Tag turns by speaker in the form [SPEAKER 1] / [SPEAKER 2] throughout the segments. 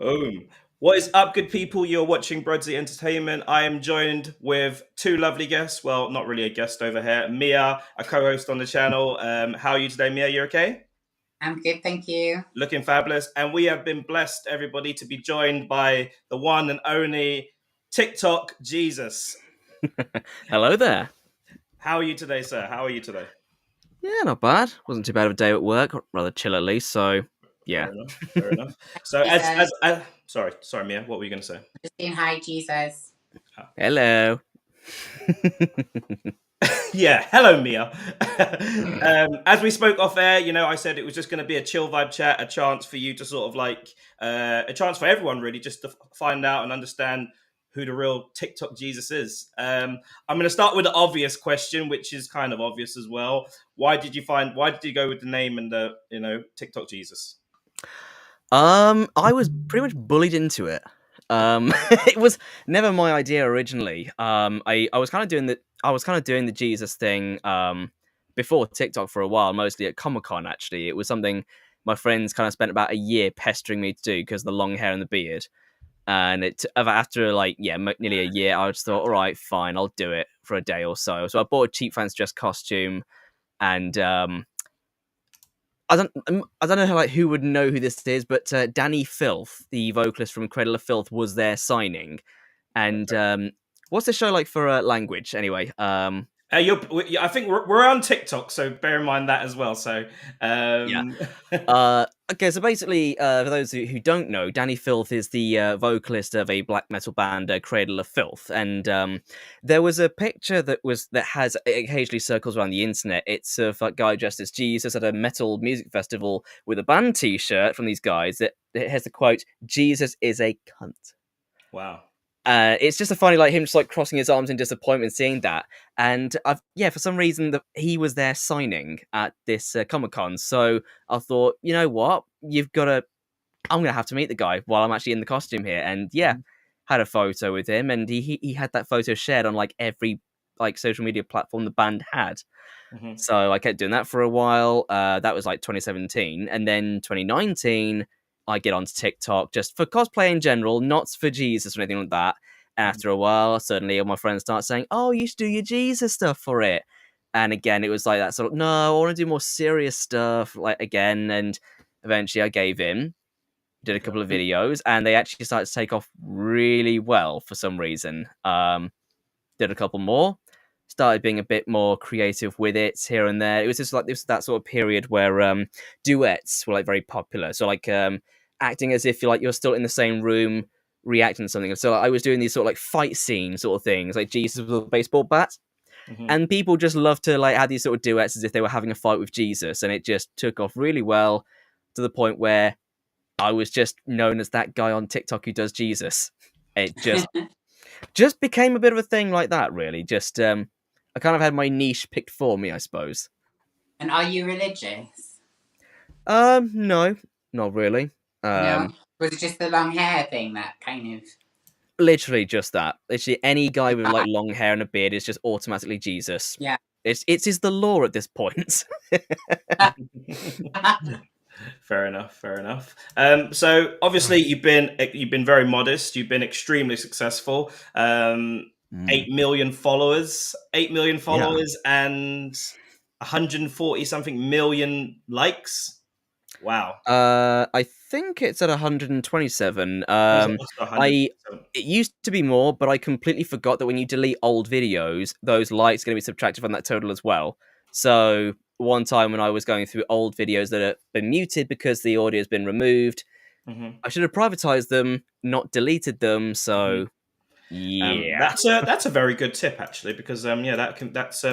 [SPEAKER 1] Boom. What is up, good people? You're watching Brodsy Entertainment. I am joined with two lovely guests. Well, not really a guest over here. Mia, a co-host on the channel. How are you today, Mia? You okay?
[SPEAKER 2] I'm good, thank you.
[SPEAKER 1] Looking fabulous. And we have been blessed, everybody, to be joined by the one and only TikTok Jesus.
[SPEAKER 3] Hello there.
[SPEAKER 1] How are you today, sir? How are you today?
[SPEAKER 3] Yeah, not bad. Wasn't too bad of a day at work. Rather chill at least. So yeah.
[SPEAKER 1] Fair enough. Fair enough. So sorry, Mia. What were you going to say?
[SPEAKER 2] Just saying hi, Jesus.
[SPEAKER 3] Hello.
[SPEAKER 1] Yeah, hello, Mia. As we spoke off air, I said it was just going to be a chill vibe chat, a chance for you to sort of like, a chance for everyone really just to find out and understand who the real TikTok Jesus is. I'm going to start with the obvious question, which is kind of obvious as well. Why did you go with the name and the, TikTok Jesus?
[SPEAKER 3] I was pretty much bullied into it. It was never my idea originally. I was kind of doing the Jesus thing before TikTok for a while, mostly at Comic-Con actually. It was something my friends kind of spent about a year pestering me to do because of the long hair and the beard. And after nearly a year, I just thought, all right, fine, I'll do it for a day or so. So I bought a cheap fancy dress costume, and I don't know who would know who this is, but Danny Filth, the vocalist from Cradle of Filth, was there signing. And what's the show like for language anyway?
[SPEAKER 1] I think we're on TikTok, so bear in mind that as well. So
[SPEAKER 3] yeah. Okay, so basically, for those who don't know, Danny Filth is the vocalist of a black metal band, Cradle of Filth, and there was a picture that has occasionally circles around the internet. It's of a guy dressed as Jesus at a metal music festival with a band T-shirt from these guys that has the quote, "Jesus is a cunt."
[SPEAKER 1] Wow.
[SPEAKER 3] It's just a funny, him just crossing his arms in disappointment seeing that, and for some reason he was there signing at this Comic-Con. So I thought, you know what, I'm gonna have to meet the guy while I'm actually in the costume here, and had a photo with him, and he had that photo shared on every social media platform the band had.
[SPEAKER 1] Mm-hmm.
[SPEAKER 3] So I kept doing that for a while. That was 2017, and then 2019. I get onto TikTok just for cosplay in general, not for Jesus or anything like that. After a while, suddenly all my friends start saying, "Oh, you should do your Jesus stuff for it." And again, it was like that sort of, no, I want to do more serious stuff, again. And eventually I gave in, did a couple of videos, and they actually started to take off really well for some reason. Did a couple more, started being a bit more creative with it here and there. It was just that sort of period where duets were very popular. So acting as if you're still in the same room reacting to something. So I was doing these sort of fight scene sort of things, like Jesus with a baseball bat. Mm-hmm. And people just love to have these sort of duets as if they were having a fight with Jesus, and it just took off really well to the point where I was just known as that guy on TikTok who does Jesus. It just became a bit of a thing like that, really. Just I kind of had my niche picked for me, I suppose.
[SPEAKER 2] And are you religious?
[SPEAKER 3] No, not really.
[SPEAKER 2] No? Was it just the long hair thing that kind of...
[SPEAKER 3] Literally just that. Literally any guy with long hair and a beard is just automatically Jesus.
[SPEAKER 2] Yeah.
[SPEAKER 3] It's the law at this point.
[SPEAKER 1] Fair enough. So obviously you've been very modest. You've been extremely successful. 8 million followers, and 140 something million likes. Wow.
[SPEAKER 3] I think it's at 127. It used to be more, but I completely forgot that when you delete old videos, those likes are going to be subtracted from that total as well. So one time when I was going through old videos that have been muted because the audio has been removed, I should have privatized them, not deleted them. So
[SPEAKER 1] that's a very good tip actually, because that's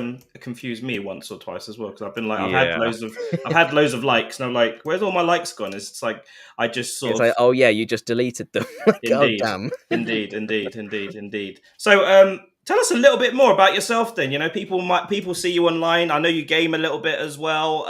[SPEAKER 1] confused me once or twice as well, because I've been I've had loads of likes and I'm like, where's all my likes gone? It's like I just sort of
[SPEAKER 3] oh yeah, you just deleted them.
[SPEAKER 1] Indeed.
[SPEAKER 3] Oh, damn.
[SPEAKER 1] Indeed. So tell us a little bit more about yourself then. People see you online. I know you game a little bit as well.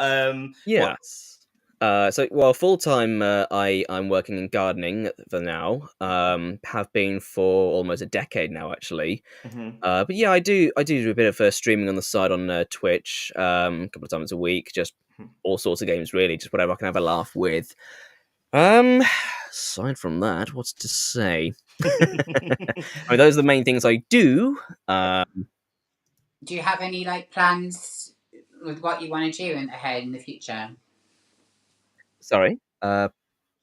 [SPEAKER 3] Full time, I'm working in gardening for now. Have been for almost a decade now, actually.
[SPEAKER 1] Mm-hmm.
[SPEAKER 3] But yeah, I do a bit of streaming on the side on Twitch, a couple of times a week, just all sorts of games, really, just whatever I can have a laugh with. Aside from that, what's to say? I mean, those are the main things I do.
[SPEAKER 2] Do you have any like plans with what you want to do ahead in the future?
[SPEAKER 3] Sorry.
[SPEAKER 2] Do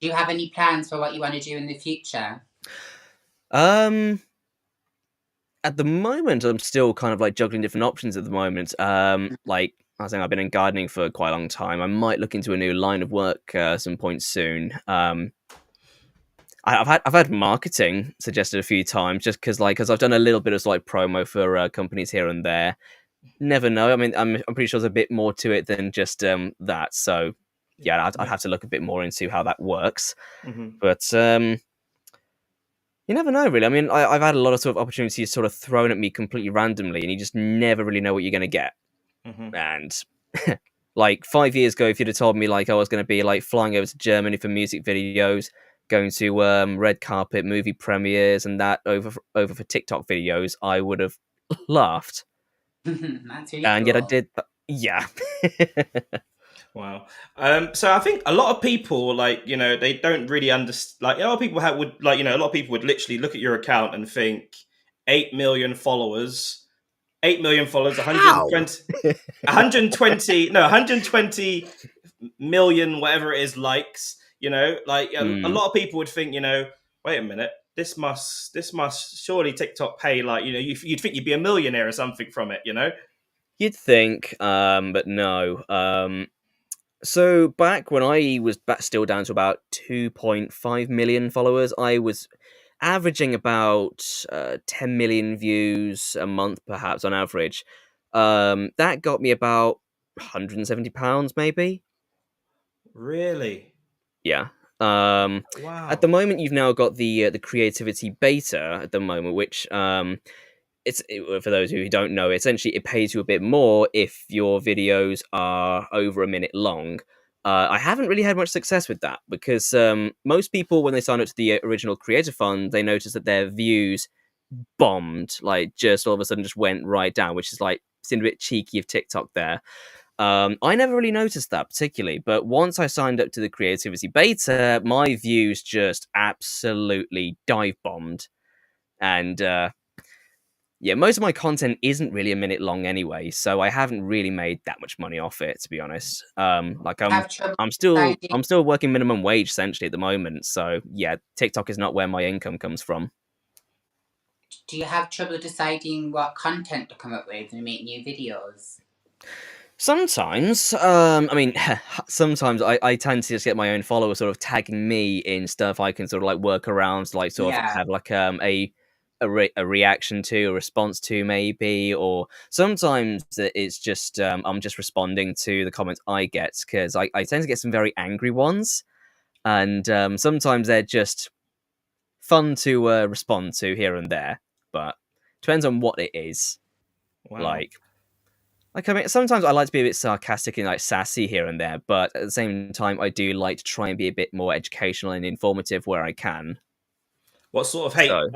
[SPEAKER 2] you have any plans for what you want to do in the future?
[SPEAKER 3] Um, at the moment, I'm still kind of like juggling different options. At the moment, like I was saying, I've been in gardening for quite a long time. I might look into a new line of work some point soon. I've had marketing suggested a few times, just because I've done a little bit of like promo for companies here and there. Never know. I mean, I'm pretty sure there's a bit more to it than just that. So yeah, I'd have to look a bit more into how that works. But you never know, really. I mean, I've had a lot of sort of opportunities sort of thrown at me completely randomly, and you just never really know what you're going to get. And like 5 years ago, if you'd have told me like I was going to be like flying over to Germany for music videos, going to red carpet movie premieres, and that over for TikTok videos, I would have laughed.
[SPEAKER 2] That's really
[SPEAKER 3] And
[SPEAKER 2] cool.
[SPEAKER 3] yet I did. Yeah.
[SPEAKER 1] Wow. So I think a lot of people, like, you know, they don't really understand. Like, a lot of people would, like, you know, a lot of people would literally look at your account and think 8 million followers, 120 million, whatever it is, likes. You know, like a lot of people would think, you know, wait a minute, this must surely TikTok pay, like, you know, you'd think you'd be a millionaire or something from it, you know.
[SPEAKER 3] You'd think, but no. So back when I was still down to about 2.5 million followers, I was averaging about 10 million views a month, perhaps on average. That got me about £170, maybe.
[SPEAKER 1] Really?
[SPEAKER 3] Yeah.
[SPEAKER 1] Wow.
[SPEAKER 3] At the moment, you've now got the creativity beta at the moment, which for those who don't know, essentially it pays you a bit more if your videos are over a minute long. I haven't really had much success with that because most people, when they sign up to the original Creator Fund, they notice that their views bombed, like just all of a sudden just went right down, which is like seemed a bit cheeky of TikTok there. I never really noticed that particularly, but once I signed up to the Creativity Beta, my views just absolutely dive bombed, and yeah, most of my content isn't really a minute long anyway, so I haven't really made that much money off it, to be honest. Like
[SPEAKER 2] Have trouble
[SPEAKER 3] I'm still
[SPEAKER 2] deciding-
[SPEAKER 3] working minimum wage essentially at the moment, so yeah, TikTok is not where my income comes from.
[SPEAKER 2] Do you have trouble deciding what content to come up with and make new videos?
[SPEAKER 3] Sometimes, I mean, sometimes I tend to just get my own followers sort of tagging me in stuff I can sort of like work around, like sort of
[SPEAKER 2] Yeah.
[SPEAKER 3] have like a reaction to, a response to, maybe, or sometimes it's just I'm just responding to the comments I get because I tend to get some very angry ones, and sometimes they're just fun to respond to here and there, but depends on what it is.
[SPEAKER 1] Wow.
[SPEAKER 3] Like, I mean, sometimes I like to be a bit sarcastic and like sassy here and there, but at the same time, I do like to try and be a bit more educational and informative where I can.
[SPEAKER 1] What sort of hate?
[SPEAKER 3] So,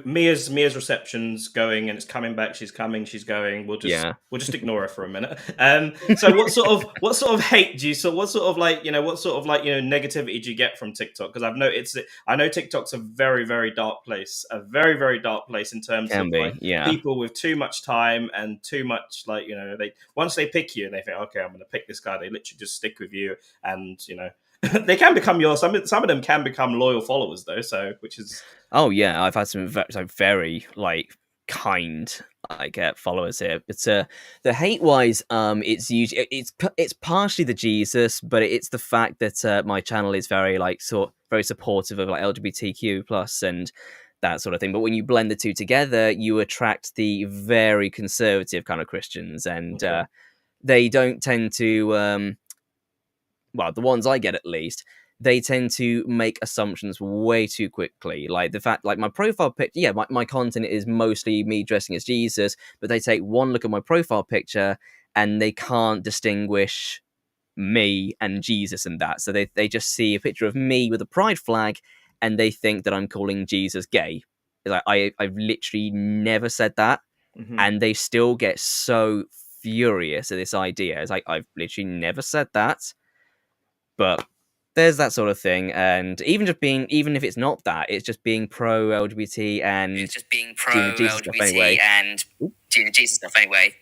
[SPEAKER 1] Mia's reception's going, and it's coming back. She's coming. She's going. We'll just ignore her for a minute. So what sort of hate do you what sort of like negativity do you get from TikTok? Because I know TikTok's a very, very dark place, in terms
[SPEAKER 3] can
[SPEAKER 1] of
[SPEAKER 3] be,
[SPEAKER 1] like
[SPEAKER 3] yeah.
[SPEAKER 1] people with too much time and too much like, you know, they once they pick you and they think, okay, I'm going to pick this guy. They literally just stick with you, and you know. They can become some of them can become loyal followers though, so which is
[SPEAKER 3] Oh yeah, I've had some very like kind followers here. But the hate wise, it's usually it's partially the Jesus, but it's the fact that my channel is very very supportive of like LGBTQ plus and that sort of thing. But when you blend the two together, you attract the very conservative kind of Christians, and
[SPEAKER 1] okay.
[SPEAKER 3] They don't tend to well, the ones I get at least, they tend to make assumptions way too quickly. Like the fact, like my profile picture, yeah, my content is mostly me dressing as Jesus, but they take one look at my profile picture and they can't distinguish me and Jesus and that. So they just see a picture of me with a pride flag and they think that I'm calling Jesus gay. Like I've literally never said that.
[SPEAKER 1] Mm-hmm.
[SPEAKER 3] And they still get so furious at this idea. It's like, I've literally never said that. But there's that sort of thing, and even if it's not that, it's just being pro LGBT and doing the Jesus stuff anyway.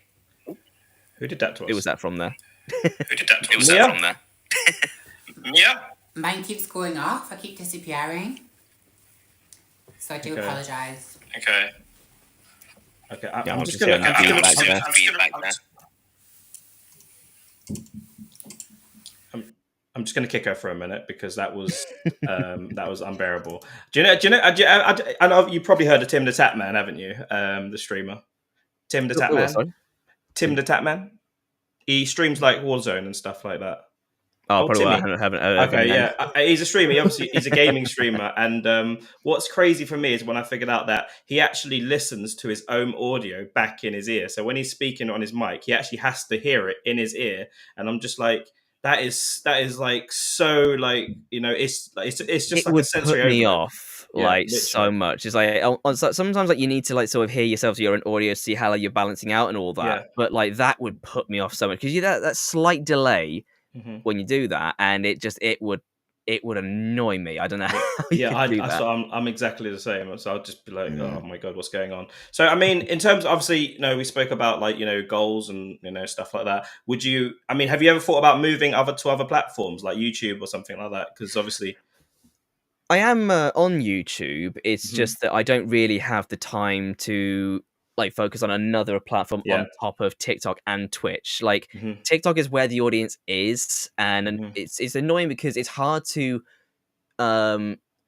[SPEAKER 1] Who did that to us?
[SPEAKER 3] Who was that from there?
[SPEAKER 1] Mia?
[SPEAKER 2] Mine keeps going off. I keep disappearing. So I do
[SPEAKER 1] Okay.
[SPEAKER 2] apologise.
[SPEAKER 1] Okay,
[SPEAKER 3] Yeah,
[SPEAKER 1] I'm
[SPEAKER 3] I'm
[SPEAKER 1] just
[SPEAKER 3] just
[SPEAKER 1] gonna.
[SPEAKER 3] hearing feedback there.
[SPEAKER 1] I'm just gonna kick her for a minute because that was unbearable. Do you know? I know you probably heard of Tim the Tap Man, haven't you? The streamer, Tim the Tap Man.
[SPEAKER 3] Sorry?
[SPEAKER 1] Tim the Tap Man. He streams like Warzone and stuff like that.
[SPEAKER 3] Oh,
[SPEAKER 1] Oh,
[SPEAKER 3] probably why I
[SPEAKER 1] Timmy.
[SPEAKER 3] haven't heard of him
[SPEAKER 1] Okay,
[SPEAKER 3] then.
[SPEAKER 1] yeah, he's a streamer. Obviously, he's a gaming streamer, and what's crazy for me is when I figured out that he actually listens to his own audio back in his ear. So when he's speaking on his mic, he actually has to hear it in his ear, and I'm just like, that is like so like it's just
[SPEAKER 3] It
[SPEAKER 1] like
[SPEAKER 3] would
[SPEAKER 1] a sensory
[SPEAKER 3] put me
[SPEAKER 1] overload.
[SPEAKER 3] off
[SPEAKER 1] Yeah,
[SPEAKER 3] like so
[SPEAKER 1] literally.
[SPEAKER 3] much. It's like sometimes like you need to like sort of hear yourself to your own audio, see how like, you're balancing out and all that.
[SPEAKER 1] Yeah.
[SPEAKER 3] But like that would put me off so much because that slight delay
[SPEAKER 1] Mhm.
[SPEAKER 3] when you do that, and it would annoy me. I don't know how you
[SPEAKER 1] Yeah,
[SPEAKER 3] could do that.
[SPEAKER 1] so I'm exactly the same. So I'll just be like, oh my god, what's going on? So I mean, in terms, obviously, we spoke about like goals and stuff like that. Would you? I mean, have you ever thought about moving to other platforms like YouTube or something like that? Because obviously,
[SPEAKER 3] I am on YouTube. It's
[SPEAKER 1] Mhm.
[SPEAKER 3] just that I don't really have the time to like focus on another platform
[SPEAKER 1] Yeah.
[SPEAKER 3] on top of TikTok and Twitch. Like
[SPEAKER 1] Mhm.
[SPEAKER 3] TikTok is where the audience is, and
[SPEAKER 1] Mhm.
[SPEAKER 3] it's annoying because it's hard to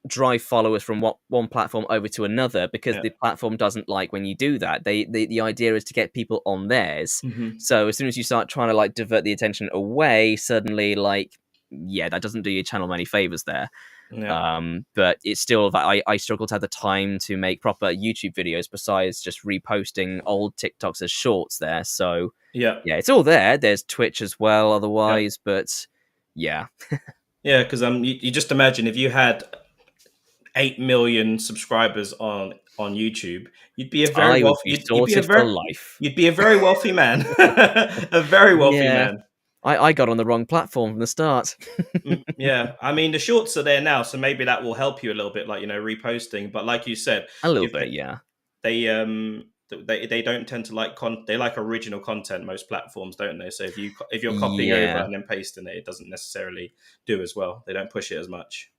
[SPEAKER 3] drive followers from one platform over to another because
[SPEAKER 1] Yeah.
[SPEAKER 3] the platform doesn't like when you do that. The idea is to get people on theirs.
[SPEAKER 1] Mhm.
[SPEAKER 3] So as soon as you start trying to like divert the attention away, suddenly like that doesn't do your channel many favors there.
[SPEAKER 1] Yeah.
[SPEAKER 3] But it's still that I struggle to have the time to make proper YouTube videos besides just reposting old TikToks as shorts there. So
[SPEAKER 1] Yeah.
[SPEAKER 3] yeah, it's all there. There's Twitch as well otherwise, but yeah.
[SPEAKER 1] Yeah, because you just imagine if you had 8 million subscribers on YouTube, you'd be a very
[SPEAKER 3] I would
[SPEAKER 1] wealthy.
[SPEAKER 3] be
[SPEAKER 1] You'd be a
[SPEAKER 3] sorted for
[SPEAKER 1] very
[SPEAKER 3] life.
[SPEAKER 1] you'd be a very wealthy man, a very wealthy
[SPEAKER 3] Yeah.
[SPEAKER 1] man.
[SPEAKER 3] I got on the wrong platform from the start.
[SPEAKER 1] Yeah, I mean the shorts are there now, so maybe that will help you a little bit, like reposting. But like you said,
[SPEAKER 3] A little bit, yeah.
[SPEAKER 1] they don't tend to like they like original content. Most platforms, don't they? So if you're copying over
[SPEAKER 3] Yeah.
[SPEAKER 1] and then pasting it, it doesn't necessarily do as well. They don't push it as much.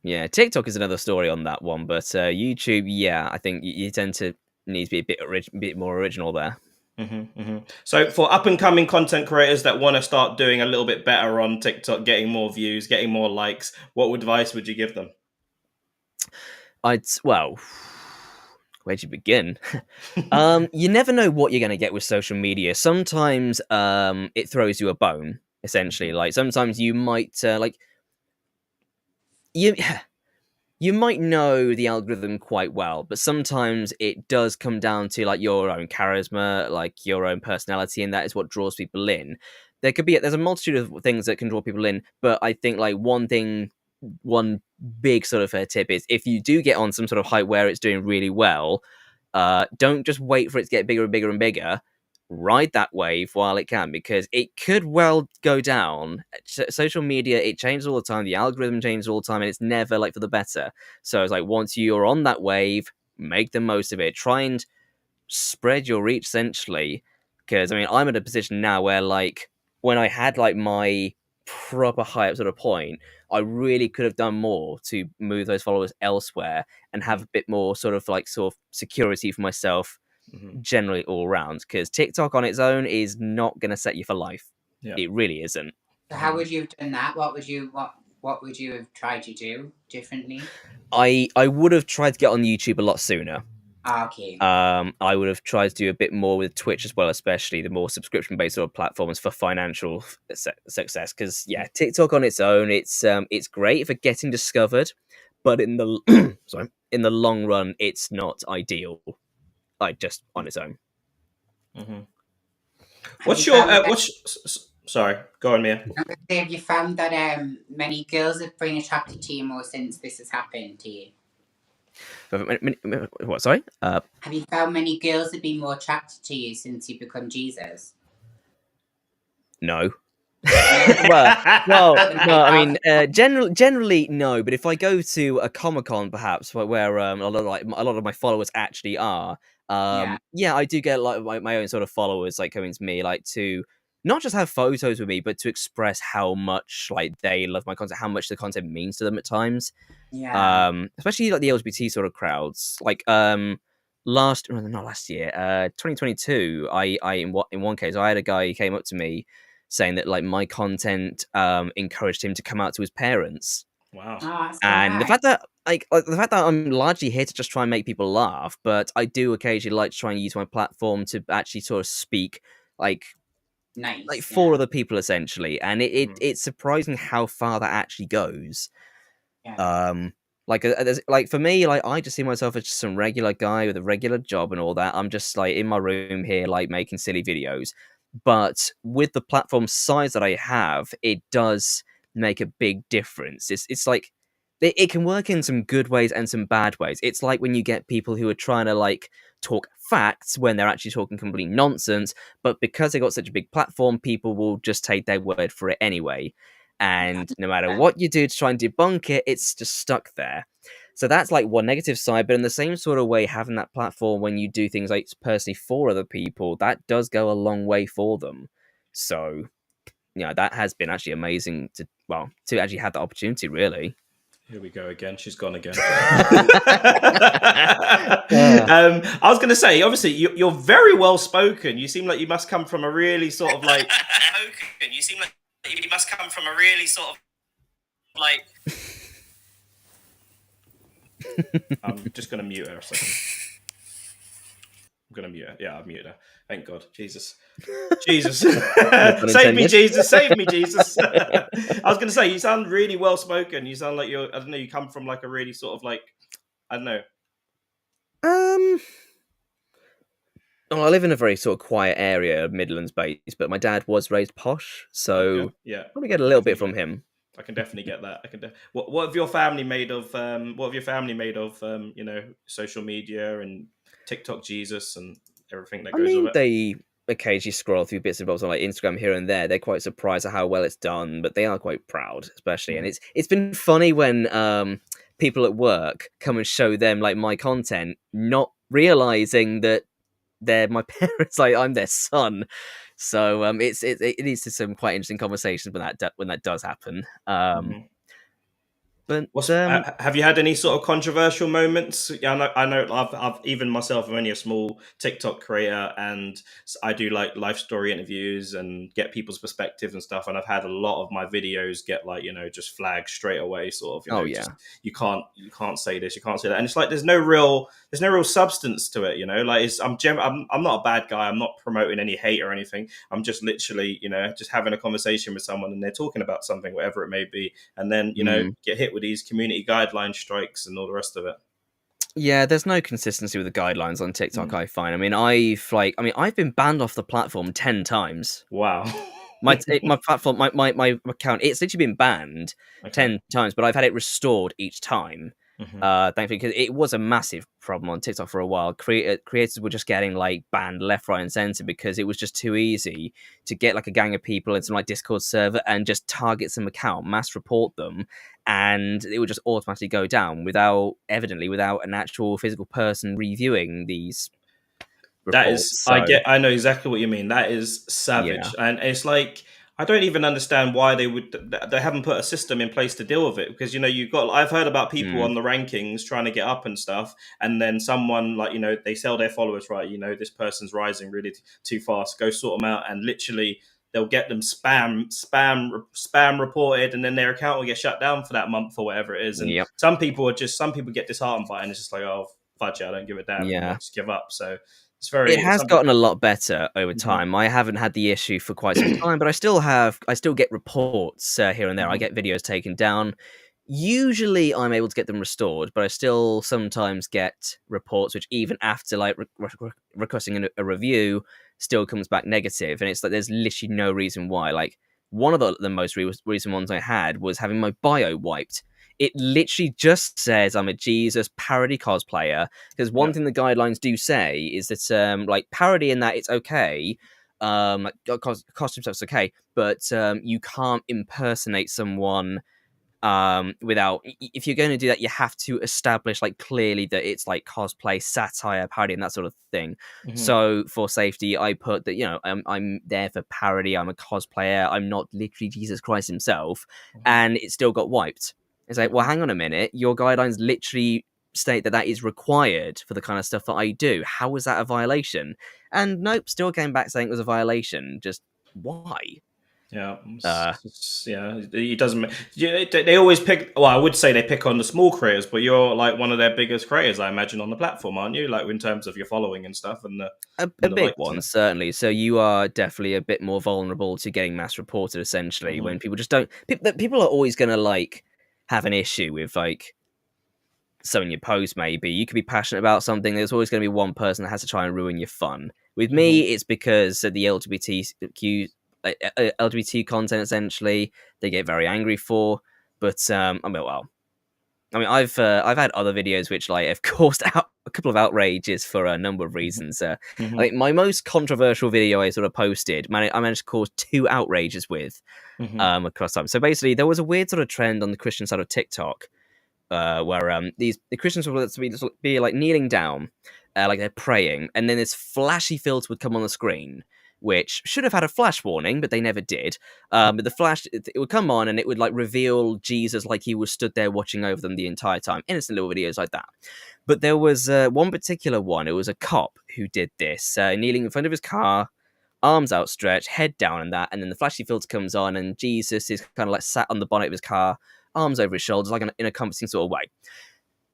[SPEAKER 3] Yeah, TikTok is another story on that one, but YouTube, yeah, I think you tend to need to be a bit more original there.
[SPEAKER 1] So for up and coming content creators that want to start doing a little bit better on TikTok, getting more views, getting more likes, what advice would you give them?
[SPEAKER 3] Well, where'd you begin? You never know what you're going to get with social media. Sometimes it throws you a bone, essentially. Like sometimes you might you might know the algorithm quite well, but sometimes it does come down to like your own charisma, like your own personality, and that is what draws people in. There's a multitude of things that can draw people in, but I think like one big sort of tip is if you do get on some sort of hype where it's doing really well, don't just wait for it to get bigger and bigger and bigger. Ride that wave while it can, because it could well go down. Social media, it changes all the time. The algorithm changes all the time, and it's never like for the better. So it's like once you're on that wave, make the most of it. Try and spread your reach, essentially. Because I mean, I'm at a position now where like when I had like my proper high up sort of point, I really could have done more to move those followers elsewhere and have a bit more sort of security for myself generally all around, because TikTok on its own is not going to set you for life.
[SPEAKER 1] Yeah.
[SPEAKER 3] It really isn't.
[SPEAKER 2] So how would you have done that? What would you have tried to do differently?
[SPEAKER 3] I would have tried to get on YouTube a lot sooner.
[SPEAKER 2] Okay.
[SPEAKER 3] I would have tried to do a bit more with Twitch as well, especially the more subscription-based sort of platforms for financial success. Because yeah, TikTok on its own, it's great for getting discovered, but in the in the long run, it's not ideal. Like just on its own.
[SPEAKER 1] Sorry, go on, Mia.
[SPEAKER 2] Have you found that many girls have been attracted to you more since this has happened to you?
[SPEAKER 3] What? Sorry.
[SPEAKER 2] Have you found many girls have been more attracted to you since you become Jesus?
[SPEAKER 3] No. well,
[SPEAKER 2] Other
[SPEAKER 3] no, I
[SPEAKER 2] night
[SPEAKER 3] mean, generally no. But if I go to a Comic Con, perhaps where a lot of my followers actually are,
[SPEAKER 2] Yeah.
[SPEAKER 3] yeah, I do get like my own sort of followers like coming to me, like to not just have photos with me, but to express how much like they love my content, how much the content means to them at times.
[SPEAKER 2] Yeah.
[SPEAKER 3] Especially like the LGBT sort of crowds, like not last year, 2022. In one case, I had a guy who came up to me saying that like my content encouraged him to come out to his parents.
[SPEAKER 1] Wow.
[SPEAKER 2] Oh, that's so
[SPEAKER 3] And the
[SPEAKER 2] nice.
[SPEAKER 3] fact that the fact that I'm largely here to just try and make people laugh, but I do occasionally like to try and use my platform to actually sort of speak like
[SPEAKER 2] Nice.
[SPEAKER 3] for
[SPEAKER 2] Yeah.
[SPEAKER 3] other people essentially, and it's surprising how far that actually goes.
[SPEAKER 2] Yeah.
[SPEAKER 3] Like for me, like I just see myself as just some regular guy with a regular job and all that. I'm just like in my room here, like making silly videos. But with the platform size that I have, it does make a big difference. It's like it can work in some good ways and some bad ways. It's like when you get people who are trying to like talk facts when they're actually talking complete nonsense, but because they got such a big platform, people will just take their word for it anyway. And no matter
[SPEAKER 2] Yeah.
[SPEAKER 3] what you do to try and debunk it, it's just stuck there. So that's like one negative side, but in the same sort of way, having that platform when you do things like personally for other people, that does go a long way for them. So, that has been actually amazing to actually have the opportunity, really.
[SPEAKER 1] Here we go again. She's gone again.
[SPEAKER 3] Yeah.
[SPEAKER 1] I was going to say, obviously, you're very well spoken. You seem like you must come from a really sort of like. You seem like you must come from a really sort of like. I'm just going to mute her a second. I'm going to mute her. Yeah, I've muted her. Thank God. Jesus. Save me, Jesus. Save me, Jesus. I was going to say, you sound really well spoken. You sound like I don't know, you come from like a really sort of like, I don't know.
[SPEAKER 3] I live in a very sort of quiet area, Midlands based, but my dad was raised posh, so
[SPEAKER 1] yeah,
[SPEAKER 3] probably get a little bit from him.
[SPEAKER 1] I can definitely get that. What have your family made of? Social media and TikTok Jesus and everything that goes with it.
[SPEAKER 3] They occasionally scroll through bits and bobs on like Instagram here and there. They're quite surprised at how well it's done, but they are quite proud, especially. And it's been funny when people at work come and show them like my content, not realizing that they're my parents, like I'm their son. So it leads to some quite interesting conversations when that does happen. But
[SPEAKER 1] have you had any sort of controversial moments? Yeah, I know. I've even myself, I'm only a small TikTok creator, and I do like life story interviews and get people's perspectives and stuff. And I've had a lot of my videos get like just flagged straight away. Sort of, just, you can't say this, you can't say that, and it's like there's no real substance to it. Like I'm not a bad guy. I'm not promoting any hate or anything. I'm just literally just having a conversation with someone and they're talking about something, whatever it may be, and then get hit with these community guideline strikes and all the rest of it.
[SPEAKER 3] Yeah, there's no consistency with the guidelines on TikTok. I find. I mean, I've been banned off the platform 10 times.
[SPEAKER 1] Wow.
[SPEAKER 3] My platform, my account, it's literally been banned 10 times, but I've had it restored each time. Thankfully, because it was a massive problem on TikTok for a while. Creators were just getting like banned left, right, and center because it was just too easy to get like a gang of people into like Discord server and just target some account, mass report them, and it would just automatically go down without an actual physical person reviewing these reports.
[SPEAKER 1] I know exactly what you mean. That is savage, and it's like I don't even understand why they haven't put a system in place to deal with it, because I've heard about people on the rankings trying to get up and stuff, and then someone like they sell their followers, right, this person's rising really too fast, go sort them out, and literally they'll get them spam reported, and then their account will get shut down for that month or whatever it is. And some people get disheartened by it, and it's just like, oh fudge it, I don't give a damn, just give up. So it
[SPEAKER 3] has gotten a lot better over time. I haven't had the issue for quite some time, but I still get reports here and there. I get videos taken down. Usually I'm able to get them restored, but I still sometimes get reports which even after like requesting a review still comes back negative. And it's like there's literally no reason why. Like one of the most recent ones I had was having my bio wiped. It literally just says I'm a Jesus parody cosplayer, because one thing the guidelines do say is that like parody in that it's okay, Costume stuff's okay, but you can't impersonate someone without. If you're going to do that, you have to establish like clearly that it's like cosplay, satire, parody, and that sort of thing.
[SPEAKER 1] Mhm.
[SPEAKER 3] So for safety, I put that I'm there for parody. I'm a cosplayer. I'm not literally Jesus Christ himself, and it still got wiped. It's like, well, hang on a minute. Your guidelines literally state that is required for the kind of stuff that I do. How is that a violation? And nope, still came back saying it was a violation. Just why?
[SPEAKER 1] Yeah,
[SPEAKER 3] Uh,
[SPEAKER 1] yeah. It doesn't. They always pick. Well, I would say they pick on the small creators, but you're like one of their biggest creators, I imagine, on the platform, aren't you? Like in terms of your following and stuff, and
[SPEAKER 3] A
[SPEAKER 1] the
[SPEAKER 3] big
[SPEAKER 1] likes
[SPEAKER 3] one,
[SPEAKER 1] and
[SPEAKER 3] certainly. So you are definitely a bit more vulnerable to getting mass reported, essentially,
[SPEAKER 1] Mhm.
[SPEAKER 3] when people just don't. People are always going to like have an issue with like something you post. Maybe you could be passionate about something. There's always going to be one person that has to try and ruin your fun. With me, it's because of the LGBT content. Essentially, they get very angry for. But I've had other videos which like have caused out a couple of outrages for a number of reasons.
[SPEAKER 1] Mhm.
[SPEAKER 3] Like my most controversial video I sort of posted, I managed to cause 2 outrages with
[SPEAKER 1] Mhm.
[SPEAKER 3] across time. So basically, there was a weird sort of trend on the Christian side of TikTok where the Christians would be like kneeling down, like they're praying, and then this flashy filter would come on the screen, which should have had a flash warning, but they never did. But the flash, it would come on and it would like reveal Jesus like he was stood there watching over them the entire time. Innocent little videos like that. But there was one particular one. It was a cop who did this, kneeling in front of his car, arms outstretched, head down, and that, and then the flashy filter comes on, and Jesus is kind of like sat on the bonnet of his car, arms over his shoulders, like in a comforting sort of way.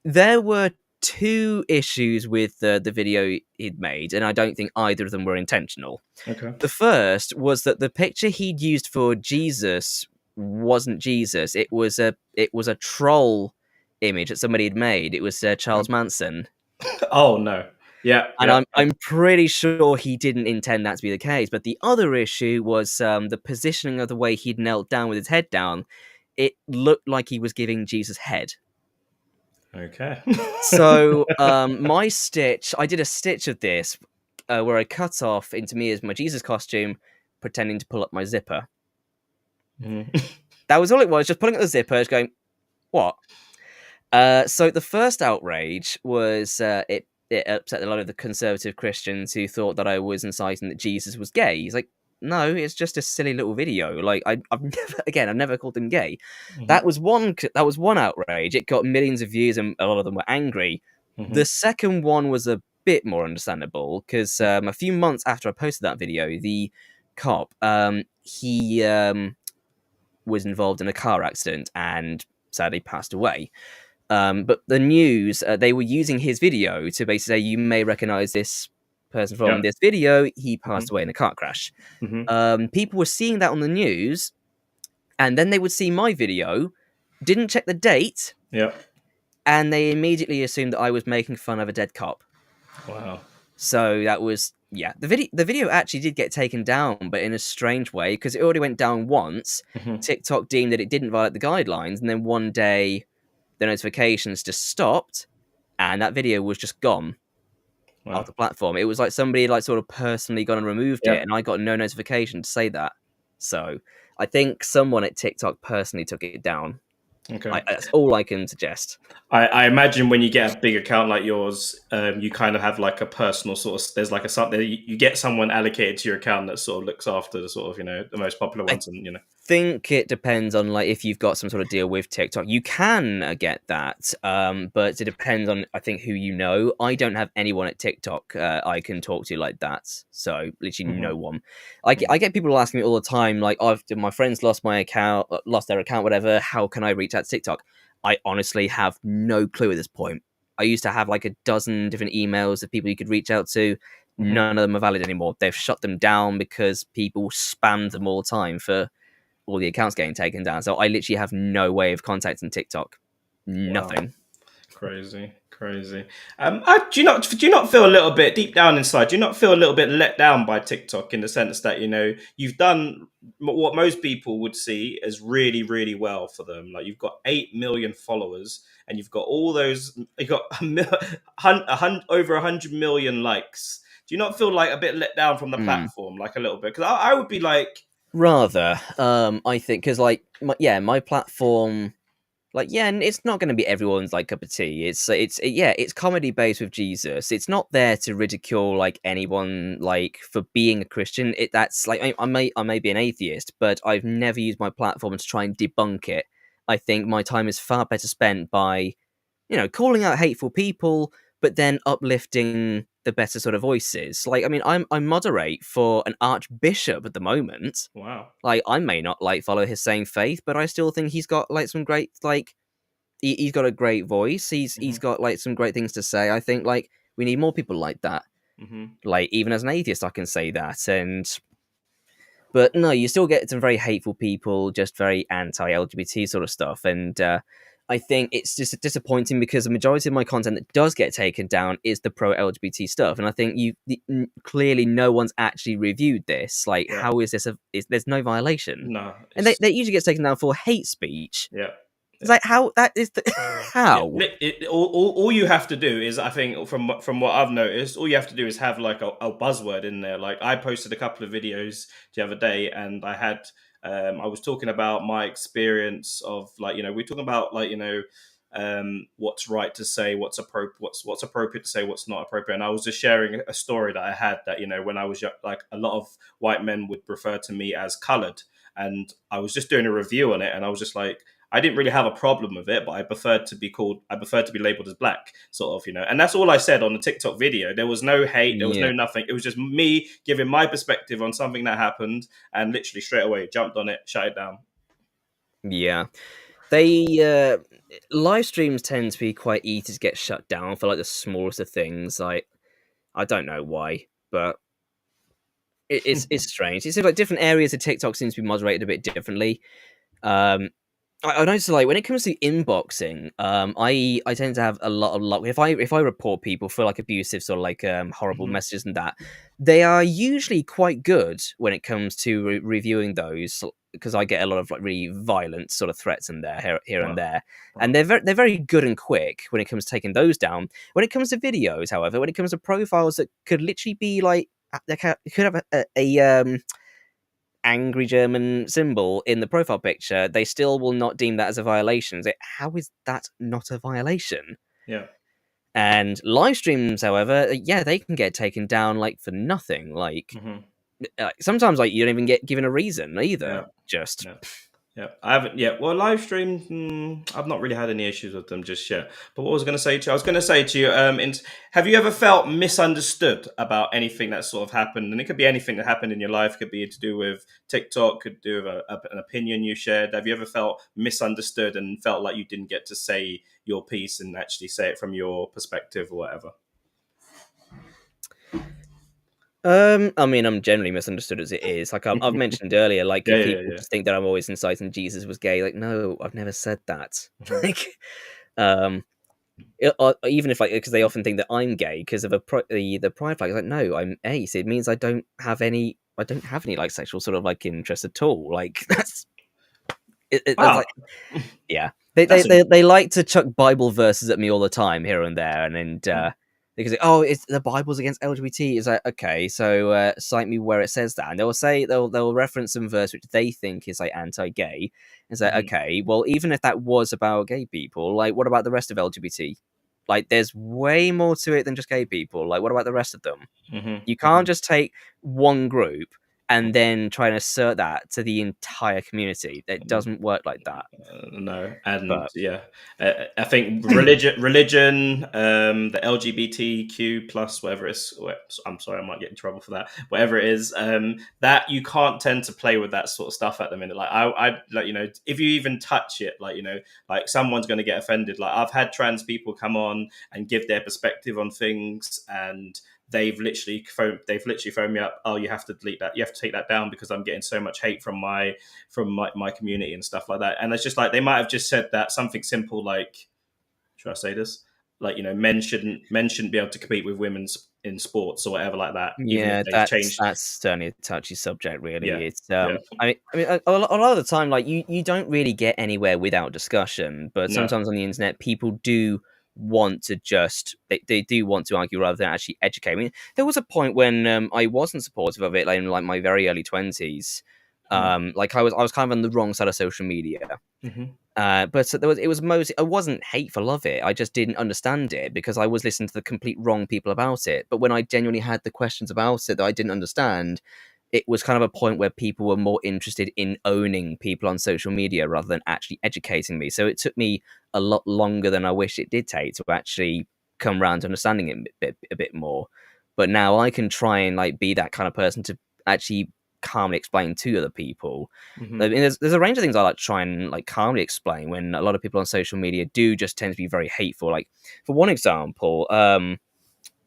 [SPEAKER 3] There were 2 issues with the video he'd made, and I don't think either of them were intentional.
[SPEAKER 1] Okay.
[SPEAKER 3] The first was that the picture he'd used for Jesus wasn't Jesus. It was a troll image that somebody had made. It was Charles Manson.
[SPEAKER 1] Oh no. Yeah.
[SPEAKER 3] And
[SPEAKER 1] Yeah.
[SPEAKER 3] I'm pretty sure he didn't intend that to be the case. But the other issue was the positioning of the way he'd knelt down with his head down. It looked like he was giving Jesus head.
[SPEAKER 1] Okay.
[SPEAKER 3] So my stitch, I did a stitch of this where I cut off into me as my Jesus costume, pretending to pull up my zipper.
[SPEAKER 1] Mhm.
[SPEAKER 3] That was all it was, just pulling up the zipper, just going, what? So the first outrage was it upset a lot of the conservative Christians who thought that I was inciting that Jesus was gay. He's like, no, it's just a silly little video. Like I've never called him gay.
[SPEAKER 1] Mhm.
[SPEAKER 3] That was one outrage. It got millions of views, and a lot of them were angry.
[SPEAKER 1] Mhm.
[SPEAKER 3] The second one was a bit more understandable because a few months after I posted that video, the cop he was involved in a car accident and sadly passed away. But the news, they were using his video to basically say, you may recognize this person from this video. He passed away in a car crash.
[SPEAKER 1] Mhm.
[SPEAKER 3] People were seeing that on the news, and then they would see my video, didn't check the date,
[SPEAKER 1] Yeah.
[SPEAKER 3] and they immediately assumed that I was making fun of a dead cop.
[SPEAKER 1] Wow.
[SPEAKER 3] So that was, yeah. The video actually did get taken down, but in a strange way, because it already went down once.
[SPEAKER 1] Mhm.
[SPEAKER 3] TikTok deemed that it didn't violate the guidelines, and then one day the notifications just stopped, and that video was just gone
[SPEAKER 1] Wow.
[SPEAKER 3] off the platform. It was like somebody like sort of personally gone and removed
[SPEAKER 1] Yeah.
[SPEAKER 3] it, and I got no notification to say that. So I think someone at TikTok personally took it down.
[SPEAKER 1] Okay.
[SPEAKER 3] That's all I can suggest.
[SPEAKER 1] I imagine when you get a big account like yours, you kind of have like a personal sort of. There's like a something you get someone allocated to your account that sort of looks after the sort of the most popular
[SPEAKER 3] I
[SPEAKER 1] ones, and
[SPEAKER 3] think it depends on like if you've got some sort of deal with TikTok. You can get that, but it depends on I think who you know. I don't have anyone at TikTok I can talk to like that, so literally no one. I get people asking me all the time like, "Oh, my friends lost my account, lost their account, whatever. How can I reach out to TikTok?" I honestly have no clue at this point. I used to have like a dozen different emails of people you could reach out to. None of them are valid anymore. They've shut them down because people spammed them all the time for all the accounts getting taken down. So I literally have no way of contacting TikTok. Nothing.
[SPEAKER 1] Wow. Crazy. Do you not feel a little bit deep down inside? Do you not feel a little bit let down by TikTok in the sense that you've done what most people would see as really, really well for them? Like you've got 8 million followers, and you've got all those. You've got over 100 million likes. Do you not feel like a bit let down from the platform, like a little bit? Because I would be like,
[SPEAKER 3] rather, I think, because like, my platform, like, yeah, and it's not going to be everyone's like cup of tea. It's comedy based with Jesus. It's not there to ridicule like anyone like for being a Christian. That's like I may be an atheist, but I've never used my platform to try and debunk it. I think my time is far better spent by, calling out hateful people, but then uplifting the better sort of voices. Like, I mean, I moderate for an archbishop at the moment.
[SPEAKER 1] wow.
[SPEAKER 3] Like, I may not like follow his same faith, but I still think he's got like some great like he's got a great voice. He's got like some great things to say. I think like we need more people like that. Like, even as an atheist, I can say that. But no, you still get some very hateful people, just very anti-LGBT sort of stuff. And I think it's just disappointing because the majority of my content that does get taken down is the pro-LGBT stuff. And I think clearly no one's actually reviewed this. Like,
[SPEAKER 1] Yeah.
[SPEAKER 3] how is this? There's no violation.
[SPEAKER 1] No.
[SPEAKER 3] And they usually get taken down for hate speech.
[SPEAKER 1] Yeah.
[SPEAKER 3] It's like, how that is how?
[SPEAKER 1] All you have to do is, I think, from what I've noticed, all you have to do is have like a buzzword in there. Like, I posted a couple of videos the other day, and I had I was talking about my experience of, like, we're talking about, like, what's right to say, what's appropriate to say, what's not appropriate. And I was just sharing a story that I had that, when I was young, like, a lot of white men would refer to me as colored, and I was just doing a review on it, and I was just like, I didn't really have a problem with it, but I preferred to be labeled as black, sort of, and that's all I said on the TikTok video. There was no hate, there was no nothing. It was just me giving my perspective on something that happened, and literally straight away jumped on it, shut it down.
[SPEAKER 3] Yeah. They live streams tend to be quite easy to get shut down for like the smallest of things. Like, I don't know why, but it's strange. It seems like different areas of TikTok seems to be moderated a bit differently. I noticed, like, when it comes to inboxing, I tend to have a lot of luck. If I report people for like abusive sort of like horrible messages and that, they are usually quite good when it comes to reviewing those, because I get a lot of like really violent sort of threats in there here and there, and they're very good and quick when it comes to taking those down. When it comes to videos, however, when it comes to profiles that could literally be like, they could have a angry German symbol in the profile picture, they still will not deem that as a violation. So how is that not a violation?
[SPEAKER 1] Yeah.
[SPEAKER 3] And live streams, however, they can get taken down like for nothing. Like, sometimes like you don't even get given a reason either. Just
[SPEAKER 1] yeah, I haven't yet. Well, live stream, I've not really had any issues with them just yet. But what I was going to say to you, have you ever felt misunderstood about anything that sort of happened? And it could be anything that happened in your life. It could be to do with TikTok, could do with an opinion you shared. Have you ever felt misunderstood and felt like you didn't get to say your piece and actually say it from your perspective or whatever?
[SPEAKER 3] I mean, I'm generally misunderstood as it is. Like I've mentioned earlier, like people just think that I'm always inciting Jesus was gay. Like, no, I've never said that. Like, even if, like, because they often think that I'm gay because of the pride flag. It's like, no, I'm ace. It means I don't have any like sexual sort of like interest at all. Like, that's that's like, yeah. They like to chuck Bible verses at me all the time here and there, and because it's the Bible's against LGBT. It's like, okay, so cite me where it says that, and they'll reference some verse which they think is like anti-gay. It's like, okay, well, even if that was about gay people, like, what about the rest of LGBT? Like, there's way more to it than just gay people. Like, what about the rest of them? You can't just take one group and then try and assert that to the entire community. It doesn't work like that.
[SPEAKER 1] No, and I think religion, the LGBTQ plus whatever it is. I'm sorry, I might get in trouble for that. Whatever it is, that you can't tend to play with that sort of stuff at the minute. Like I like, if you even touch it, like, like someone's going to get offended. Like, I've had trans people come on and give their perspective on things, and they've literally phoned me up. Oh, you have to delete that. You have to take that down because I'm getting so much hate from my community and stuff like that. And it's just like, they might have just said that something simple like, should I say this? Like, men shouldn't be able to compete with women in sports or whatever like that.
[SPEAKER 3] Yeah, that's certainly a touchy subject, really. Yeah. It's I mean, a lot of the time, like, you don't really get anywhere without discussion. But sometimes on the internet, people do want to just they do want to argue rather than actually educate. I mean, there was a point when I wasn't supportive of it, like in like my very early 20s. Like I was kind of on the wrong side of social media.
[SPEAKER 1] Mhm.
[SPEAKER 3] But it was mostly, I wasn't hateful of it. I just didn't understand it because I was listening to the complete wrong people about it. But when I genuinely had the questions about it that I didn't understand, it was kind of a point where people were more interested in owning people on social media rather than actually educating me. So it took me a lot longer than I wish it did take to actually come around to understanding it a bit more. But now I can try and like be that kind of person to actually calmly explain to other people. I
[SPEAKER 1] Mhm.
[SPEAKER 3] mean, there's a range of things I like to try and like calmly explain when a lot of people on social media do just tend to be very hateful. Like for one example,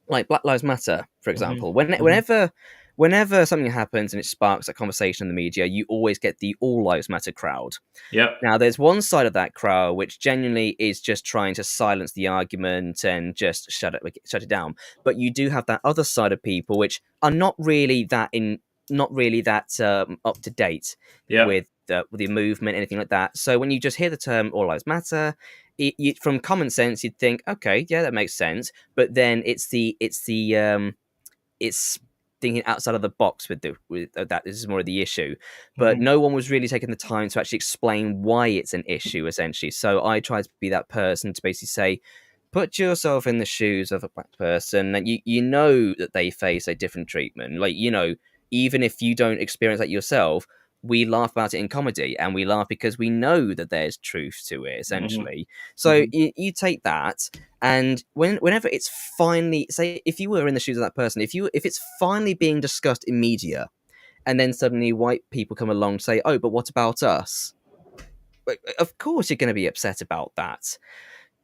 [SPEAKER 3] like Black Lives Matter, for
[SPEAKER 1] Mhm.
[SPEAKER 3] example.
[SPEAKER 1] Mhm.
[SPEAKER 3] Whenever something happens and it sparks a conversation in the media, you always get the All Lives Matter crowd.
[SPEAKER 1] Yep.
[SPEAKER 3] Now, there's one side of that crowd which genuinely is just trying to silence the argument and just shut it down. But you do have that other side of people which are not really that up to date
[SPEAKER 1] Yep.
[SPEAKER 3] with the movement, anything like that. So when you just hear the term "All Lives Matter," from common sense, you'd think, okay, yeah, that makes sense. But then it's thinking outside of the box with that. This is more of the issue, but
[SPEAKER 1] Mhm.
[SPEAKER 3] no one was really taking the time to actually explain why it's an issue. Essentially, so I tried to be that person to basically say, put yourself in the shoes of a black person, and you know that they face a different treatment. Like even if you don't experience that yourself, we laugh about it in comedy, and we laugh because we know that there's truth to it.
[SPEAKER 1] Mhm.
[SPEAKER 3] Essentially, so
[SPEAKER 1] Mhm.
[SPEAKER 3] you take that, and whenever it's finally, say, if you were in the shoes of that person, if it's finally being discussed in media, and then suddenly white people come along and say, "Oh, but what about us?" Of course, you're going to be upset about that.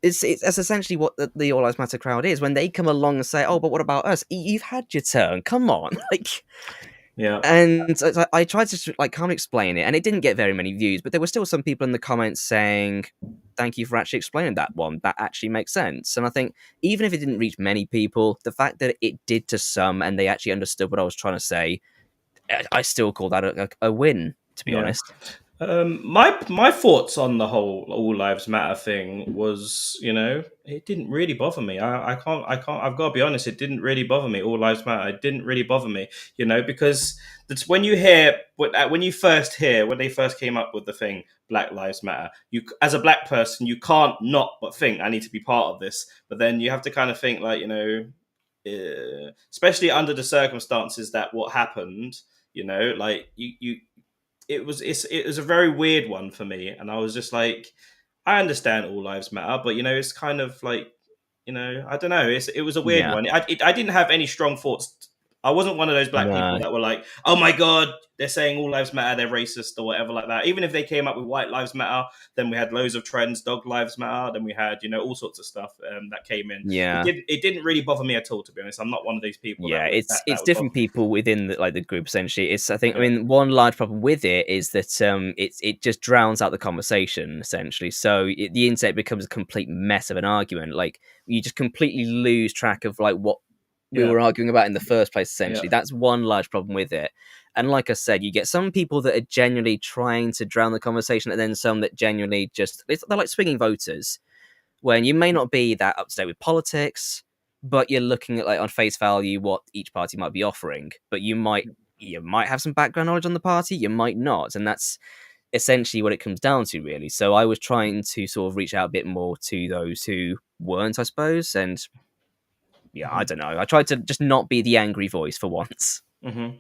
[SPEAKER 3] That's essentially what the All Lives Matter crowd is. When they come along and say, "Oh, but what about us?" You've had your turn. Come on, like.
[SPEAKER 1] Yeah.
[SPEAKER 3] And I tried to like can't explain it, and it didn't get very many views. But there were still some people in the comments saying, "Thank you for actually explaining that one. That actually makes sense." And I think even if it didn't reach many people, the fact that it did to some, and they actually understood what I was trying to say, I still call that a win. To be
[SPEAKER 1] Yeah.
[SPEAKER 3] honest.
[SPEAKER 1] My thoughts on the whole All Lives Matter thing was, it didn't really bother me. I can't. I've got to be honest. It didn't really bother me. All Lives Matter. It didn't really bother me. Because that's when you hear when you first hear when they first came up with the thing Black Lives Matter. You as a black person, you can't not but think I need to be part of this. But then you have to kind of think like especially under the circumstances that what happened. Like you it was a very weird one for me, and I was just like, I understand all lives matter, but it's kind of like, I don't know. It was a weird
[SPEAKER 3] Yeah.
[SPEAKER 1] one. I didn't have any strong thoughts. I wasn't one of those black people
[SPEAKER 3] No.
[SPEAKER 1] that were like, oh my god, they're saying all lives matter, they're racist or whatever like that. Even if they came up with white lives matter, then we had loads of trends, dog lives matter, then we had all sorts of stuff that came in.
[SPEAKER 3] Yeah.
[SPEAKER 1] It didn't really bother me at all, to be honest. I'm not one of these people
[SPEAKER 3] Yeah,
[SPEAKER 1] that
[SPEAKER 3] it's
[SPEAKER 1] would bother
[SPEAKER 3] different
[SPEAKER 1] me.
[SPEAKER 3] people within the group essentially. It's I think I
[SPEAKER 1] Yeah.
[SPEAKER 3] mean one large problem with it is that it just drowns out the conversation essentially. So the internet becomes a complete mess of an argument. Like you just completely lose track of like what we
[SPEAKER 1] Yeah.
[SPEAKER 3] were arguing about in the first place.
[SPEAKER 1] Yeah.
[SPEAKER 3] Essentially, that's one large problem with it. And like I said, you get some people that are genuinely trying to drown the conversation, and then some that genuinely they're like swinging voters when you may not be that up to date with politics, but you're looking at like on face value what each party might be offering. But you might have some background knowledge on the party, you might not, and that's essentially what it comes down to, really. So I was trying to sort of reach out a bit more to those who weren't, I suppose, and yeah, I
[SPEAKER 1] Mhm.
[SPEAKER 3] don't know. I tried to just not be the angry voice for once.
[SPEAKER 1] One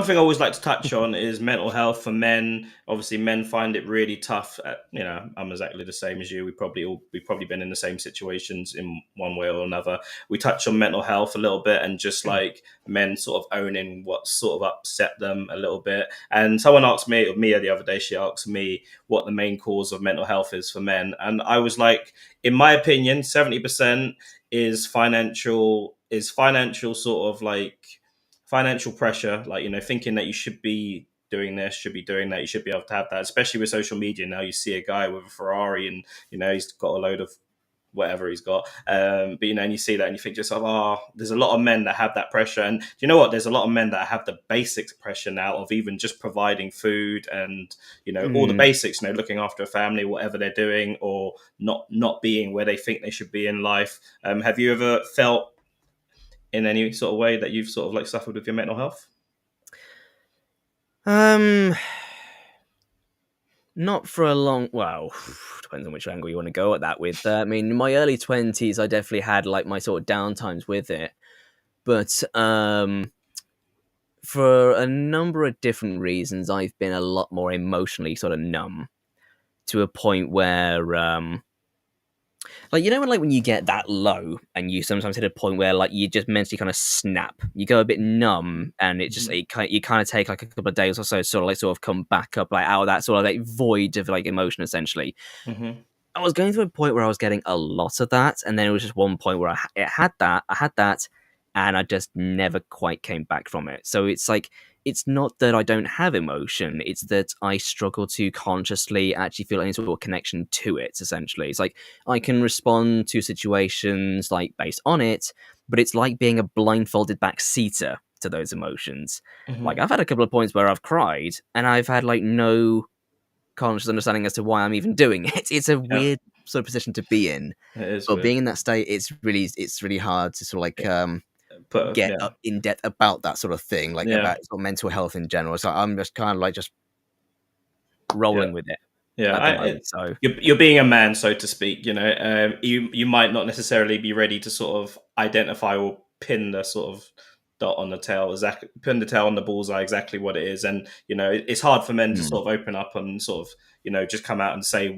[SPEAKER 1] thing I always like to touch on is mental health for men. Obviously, men find it really tough. I'm exactly the same as you. We've probably been in the same situations in one way or another. We touch on mental health a little bit and just like men sort of owning what sort of upset them a little bit. And someone asked me, or Mia, the other day, she asked me what the main cause of mental health is for men, and I was like, in my opinion, 70% is financial sort of like financial pressure, like thinking that you should be doing this, should be doing that, you should be able to have that. Especially with social media now, you see a guy with a Ferrari, and he's got a load of whatever he's got. But and you see that and you think to yourself, there's a lot of men that have that pressure. And do you know what? There's a lot of men that have the basic pressure now of even just providing food and, all the basics, looking after a family, whatever they're doing, or not being where they think they should be in life. Have you ever felt in any sort of way that you've sort of like suffered with your mental health?
[SPEAKER 3] Not for a long. Well, depends on which angle you want to go at that with. I mean, in my early 20s, I definitely had like my sort of downtimes with it, but for a number of different reasons, I've been a lot more emotionally sort of numb to a point where, like, when you get that low and you sometimes hit a point where like you just mentally kind of snap, you go a bit numb, and it just you kind of take like a couple of days or so sort of come back up like out of that sort of like void of like emotion essentially. I was going through a point where I was getting a lot of that, and then it was just one point where I had that, and I just never quite came back from it. So it's like, it's not that I don't have emotion, it's that I struggle to consciously actually feel any sort of connection to it, essentially. It's like, I can respond to situations like based on it, but it's like being a blindfolded backseater to those emotions. Like, I've had a couple of points where I've cried, and I've had like no conscious understanding as to why I'm even doing it. It's a weird sort of position to be in.
[SPEAKER 1] It is.
[SPEAKER 3] But being in that state, it's really hard to sort of like get up in depth about that sort of thing, like about sort of mental health in general. So I'm just kind of like just rolling with it. So
[SPEAKER 1] you're being a man, so to speak. You might not necessarily be ready to sort of identify or pin the sort of dot on the tail, exactly, pin the tail on the bullseye, exactly what it is. And it's hard for men to sort of open up and sort of just come out and say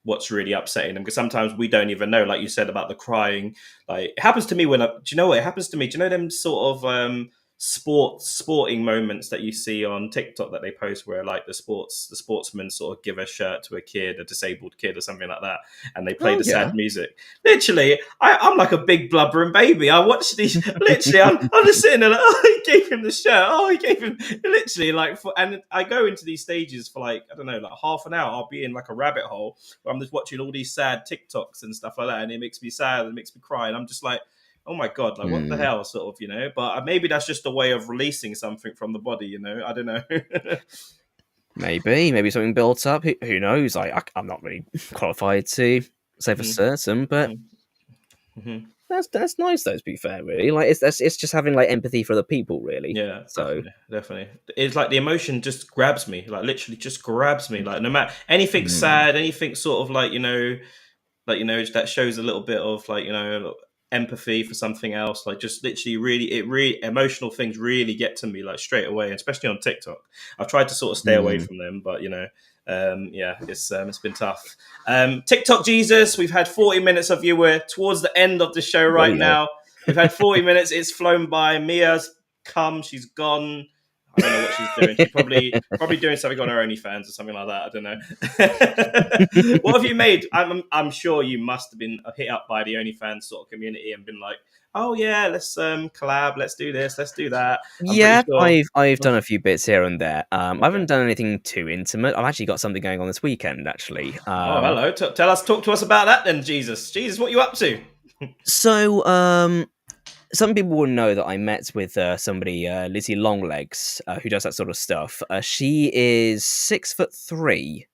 [SPEAKER 1] what's really upsetting them, because sometimes we don't even know, like you said about the crying. Like, it happens to me when do you know what it happens to me? Do you know them sort of sporting moments that you see on TikTok that they post, where like the sportsmen sort of give a shirt to a kid, a disabled kid or something like that, and they play sad music. Literally, I'm like a big blubbering baby. I watch these. Literally, I'm just sitting there like, he gave him the shirt. He gave him literally like. And I go into these stages for like, I don't know, like half an hour. I'll be in like a rabbit hole where I'm just watching all these sad TikToks and stuff like that, and it makes me sad and it makes me cry, and I'm just like, oh my God, like what the hell, sort of, but maybe that's just a way of releasing something from the body, I don't know.
[SPEAKER 3] maybe something built up. Who knows? I'm not really qualified to say for certain, but that's nice though, to be fair, really. Like, it's just having like empathy for other people, really.
[SPEAKER 1] Yeah,
[SPEAKER 3] so
[SPEAKER 1] definitely. It's like the emotion just grabs me, like literally just grabs me, like no matter anything sad, anything sort of like, that shows a little bit of like, empathy for something else, like just literally really emotional things really get to me like straight away, especially on TikTok. I've tried to sort of stay away from them, but it's been tough. TikTok Jesus, we've had 40 minutes of you. We're towards the end of the show right now. We've had 40 minutes. It's flown by. Mia's come, she's gone. I don't know what she's doing. She's probably doing something on her OnlyFans or something like that. I don't know. What have you made? I'm sure you must have been hit up by the OnlyFans sort of community and been like, oh yeah, let's collab, let's do this, let's do that.
[SPEAKER 3] Sure. I've done a few bits here and there. I haven't done anything too intimate. I've actually got something going on this weekend, actually.
[SPEAKER 1] Hello. Talk to us about that then, Jesus. Jesus, what are you up to?
[SPEAKER 3] So, some people will know that I met with somebody, Lizzie Longlegs, who does that sort of stuff. She is 6'3",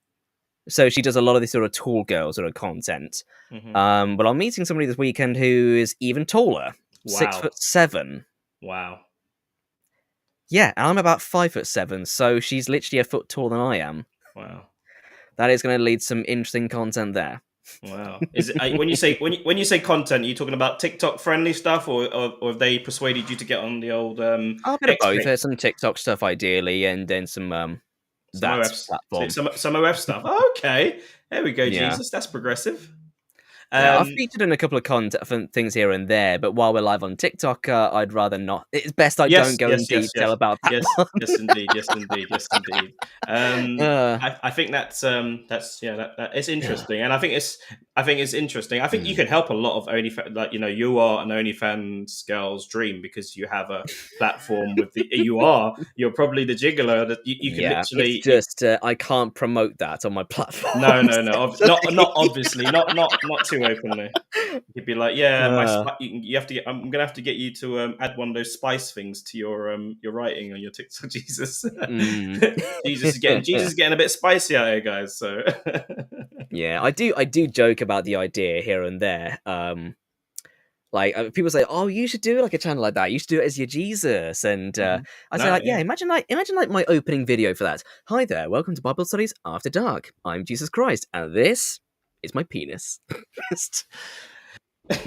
[SPEAKER 3] so she does a lot of this sort of tall girl sort of content. But I'm meeting somebody this weekend who is even taller, 6'7".
[SPEAKER 1] Wow.
[SPEAKER 3] Yeah, and I'm about 5'7", so she's literally a foot taller than I am.
[SPEAKER 1] Wow.
[SPEAKER 3] That is going to lead some interesting content there.
[SPEAKER 1] Wow. Is it, when you say content, are you talking about TikTok friendly stuff, or have they persuaded you to get on the old
[SPEAKER 3] a bit of both. There's some TikTok stuff ideally, and then some that platform.
[SPEAKER 1] Some OF stuff. Oh, okay. There we go, Jesus. That's progressive.
[SPEAKER 3] I've featured in a couple of things here and there, but while we're live on TikTok, I'd rather not. It's best I don't go in detail about that.
[SPEAKER 1] Yes, indeed. I think that's it's interesting, and I think I think it's interesting. I think you can help a lot of OnlyFans. Like, you are an OnlyFans girl's dream because you have a platform with you're probably the gigolo that you can literally.
[SPEAKER 3] It's just I can't promote that on my platform.
[SPEAKER 1] No. Not obviously. Not too openly. You'd be like, you have to get. I'm gonna have to get you to add one of those spice things to your writing on your TikTok, Jesus. Jesus is getting a bit spicy out here, guys. So
[SPEAKER 3] yeah, I do joke about the idea here and there. Like people say, "Oh, you should do like a channel like that. You should do it as your Jesus." And I say, imagine like my opening video for that. Hi there, welcome to Bible Studies After Dark. I'm Jesus Christ, and this is my penis.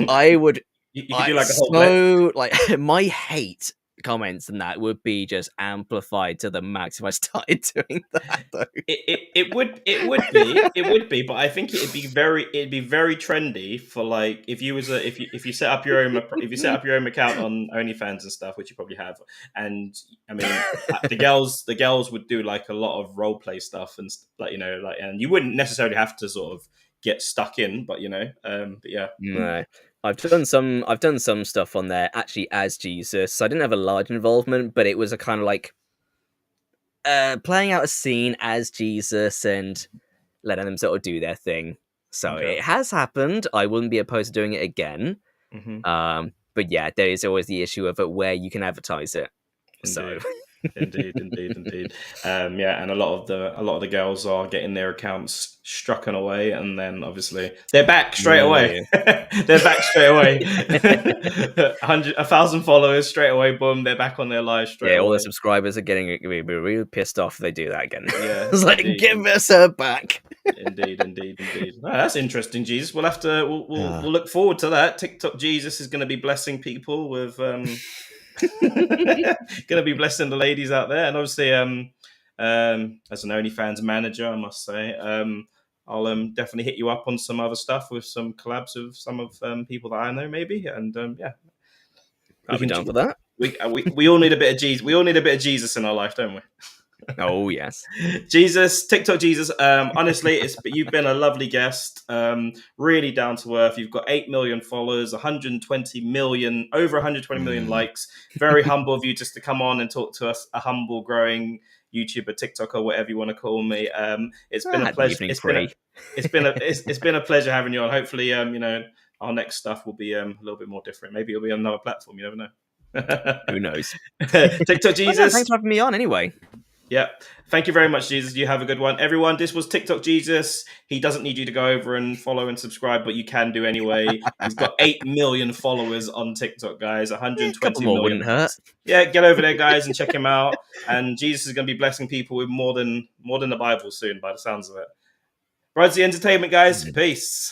[SPEAKER 3] I would.
[SPEAKER 1] You could do like a whole
[SPEAKER 3] my hate comments and that would be just amplified to the max if I started doing that. Though
[SPEAKER 1] it would be, but I think it'd be very trendy for like if you set up your own account on OnlyFans and stuff, which you probably have, and I mean the girls would do like a lot of role play stuff and and you wouldn't necessarily have to sort of get stuck in, but but yeah.
[SPEAKER 3] No. I've done some stuff on there actually as Jesus. I didn't have a large involvement, but it was a kind of like playing out a scene as Jesus and letting them sort of do their thing. So It has happened. I wouldn't be opposed to doing it again.
[SPEAKER 1] Mm-hmm.
[SPEAKER 3] But yeah, there is always the issue of it where you can advertise it.
[SPEAKER 1] Indeed.
[SPEAKER 3] So
[SPEAKER 1] Indeed. And a lot of the girls are getting their accounts struck away, and then obviously they're back straight away. They're back straight away. 1,000 followers straight away. Boom, they're back on their live straight away.
[SPEAKER 3] Yeah, all the subscribers are getting really pissed off if they do that again.
[SPEAKER 1] Yeah,
[SPEAKER 3] it's like give us her back.
[SPEAKER 1] Indeed. Oh, that's interesting, Jesus. We'll have to. We'll look forward to that. TikTok Jesus is going to be blessing people with. Gonna be blessing the ladies out there, and obviously as an OnlyFans manager, I must say I'll definitely hit you up on some other stuff with some collabs with some of people that I know maybe, and
[SPEAKER 3] I'll be down for that.
[SPEAKER 1] We all need a bit of Jesus. We all need a bit of Jesus in our life, don't we?
[SPEAKER 3] Oh yes,
[SPEAKER 1] Jesus, TikTok Jesus. Honestly, you've been a lovely guest. Really down to earth. You've got 8 million followers, over 120 million likes. Very humble of you just to come on and talk to us, a humble, growing YouTuber, TikToker, whatever you want to call me. It's been a pleasure. It's been a pleasure having you on. Hopefully, our next stuff will be a little bit more different. Maybe it'll be on another platform. You never know.
[SPEAKER 3] Who knows?
[SPEAKER 1] TikTok Jesus.
[SPEAKER 3] No, thanks for having me on. Anyway.
[SPEAKER 1] Yeah. Thank you very much, Jesus. You have a good one. Everyone, this was TikTok Jesus. He doesn't need you to go over and follow and subscribe, but you can do anyway. He's got 8 million followers on TikTok, guys. 120 million.
[SPEAKER 3] Wouldn't hurt.
[SPEAKER 1] Yeah, get over there, guys, and check him out. And Jesus is going to be blessing people with more than the Bible soon, by the sounds of it. Rudsy Entertainment, guys. Peace.